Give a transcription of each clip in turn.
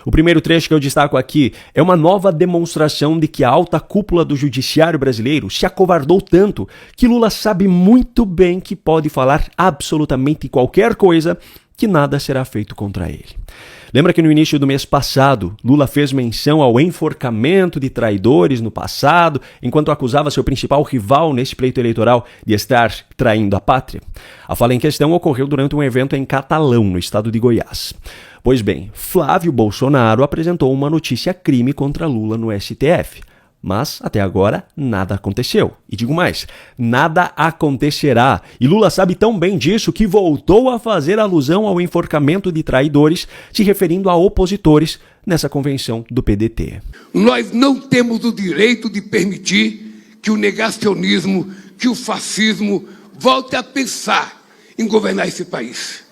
O primeiro trecho que eu destaco aqui é uma nova demonstração de que a alta cúpula do judiciário brasileiro se acovardou tanto que Lula sabe muito bem que pode falar absolutamente qualquer coisa que nada será feito contra ele. Lembra que no início do mês passado, Lula fez menção ao enforcamento de traidores no passado, enquanto acusava seu principal rival nesse pleito eleitoral de estar traindo a pátria? A fala em questão ocorreu durante um evento em Catalão, no estado de Goiás. Pois bem, Flávio Bolsonaro apresentou uma notícia-crime contra Lula no STF. Mas, até agora, nada aconteceu. E digo mais, nada acontecerá. E Lula sabe tão bem disso que voltou a fazer alusão ao enforcamento de traidores, se referindo a opositores nessa convenção do PDT. Nós não temos o direito de permitir que o negacionismo, que o fascismo volte a pensar em governar esse país.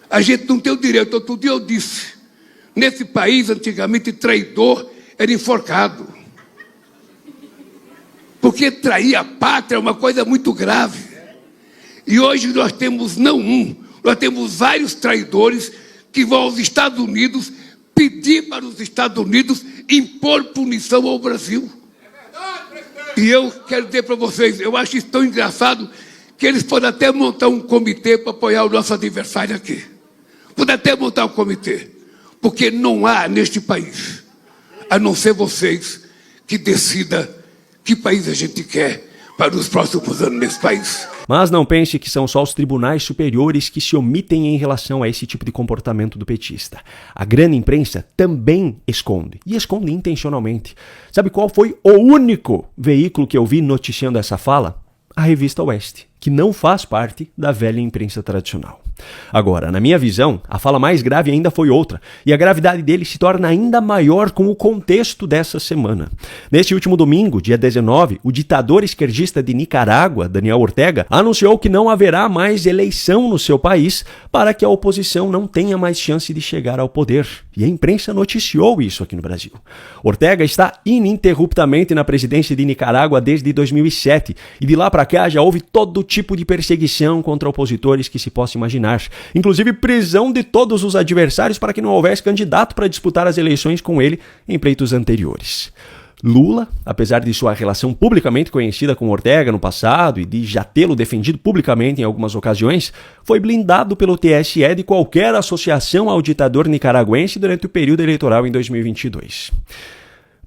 A gente não tem o direito. Outro dia eu disse, nesse país, antigamente, traidor era enforcado. Porque trair a pátria é uma coisa muito grave. E hoje nós temos não um, nós temos vários traidores que vão aos Estados Unidos pedir para os Estados Unidos impor punição ao Brasil. E eu quero dizer para vocês, eu acho isso tão engraçado que eles podem até montar um comitê para apoiar o nosso adversário aqui. Podem até montar um comitê. Porque não há neste país, a não ser vocês, que decida que país a gente quer para os próximos anos nesse país. Mas não pense que são só os tribunais superiores que se omitem em relação a esse tipo de comportamento do petista. A grande imprensa também esconde, e esconde intencionalmente. Sabe qual foi o único veículo que eu vi noticiando essa fala? A revista Oeste, que não faz parte da velha imprensa tradicional. Agora, na minha visão, a fala mais grave ainda foi outra, e a gravidade dele se torna ainda maior com o contexto dessa semana. Neste último domingo, dia 19, o ditador esquerdista de Nicarágua, Daniel Ortega, anunciou que não haverá mais eleição no seu país para que a oposição não tenha mais chance de chegar ao poder. E a imprensa noticiou isso aqui no Brasil. Ortega está ininterruptamente na presidência de Nicarágua desde 2007, e de lá para cá já houve todo tipo de perseguição contra opositores que se possa imaginar. Inclusive prisão de todos os adversários para que não houvesse candidato para disputar as eleições com ele em pleitos anteriores. Lula, apesar de sua relação publicamente conhecida com Ortega no passado e de já tê-lo defendido publicamente em algumas ocasiões, foi blindado pelo TSE de qualquer associação ao ditador nicaragüense durante o período eleitoral em 2022.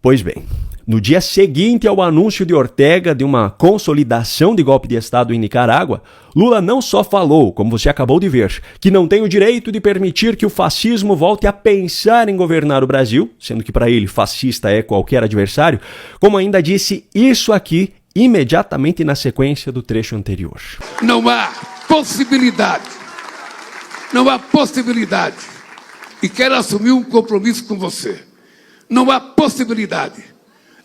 Pois bem, no dia seguinte ao anúncio de Ortega de uma consolidação de golpe de Estado em Nicarágua, Lula não só falou, como você acabou de ver, que não tem o direito de permitir que o fascismo volte a pensar em governar o Brasil, sendo que para ele fascista é qualquer adversário, como ainda disse isso aqui imediatamente na sequência do trecho anterior. Não há possibilidade, e quero assumir um compromisso com você. Não há possibilidade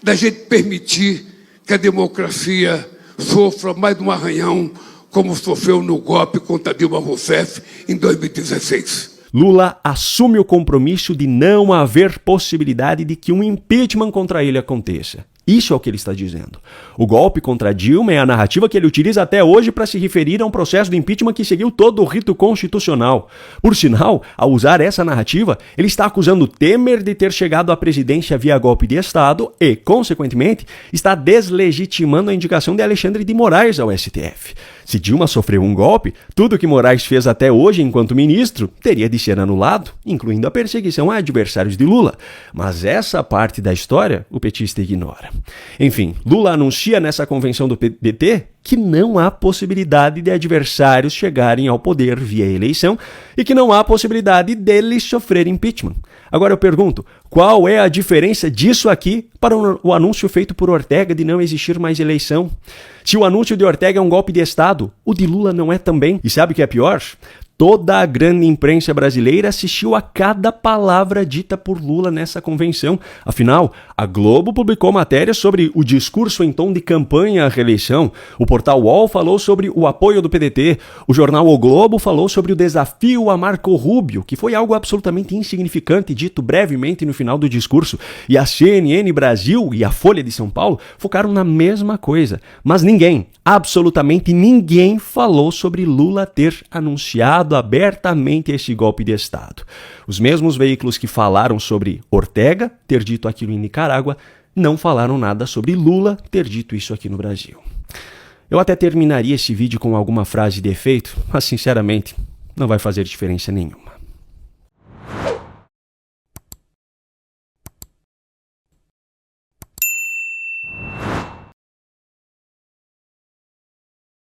da gente permitir que a democracia sofra mais um arranhão como sofreu no golpe contra Dilma Rousseff em 2016. Lula assume o compromisso de não haver possibilidade de que um impeachment contra ele aconteça. Isso é o que ele está dizendo. O golpe contra Dilma é a narrativa que ele utiliza até hoje para se referir a um processo de impeachment que seguiu todo o rito constitucional. Por sinal, ao usar essa narrativa, ele está acusando Temer de ter chegado à presidência via golpe de Estado e, consequentemente, está deslegitimando a indicação de Alexandre de Moraes ao STF. Se Dilma sofreu um golpe, tudo que Moraes fez até hoje enquanto ministro teria de ser anulado, incluindo a perseguição a adversários de Lula. Mas essa parte da história o petista ignora. Enfim, Lula anuncia nessa convenção do PDT que não há possibilidade de adversários chegarem ao poder via eleição e que não há possibilidade deles sofrer impeachment. Agora eu pergunto, qual é a diferença disso aqui para o anúncio feito por Ortega de não existir mais eleição? Se o anúncio de Ortega é um golpe de Estado, o de Lula não é também. E sabe o que é pior? Toda a grande imprensa brasileira assistiu a cada palavra dita por Lula nessa convenção. Afinal, a Globo publicou matéria sobre o discurso em tom de campanha à reeleição. O portal UOL falou sobre o apoio do PDT. O jornal O Globo falou sobre o desafio a Marco Rubio, que foi algo absolutamente insignificante dito brevemente no final do discurso. E a CNN Brasil e a Folha de São Paulo focaram na mesma coisa. Mas ninguém, absolutamente ninguém, falou sobre Lula ter anunciado apoiado abertamente esse golpe de Estado. Os mesmos veículos que falaram sobre Ortega ter dito aquilo em Nicarágua não falaram nada sobre Lula ter dito isso aqui no Brasil. Eu até terminaria esse vídeo com alguma frase de efeito, mas sinceramente não vai fazer diferença nenhuma.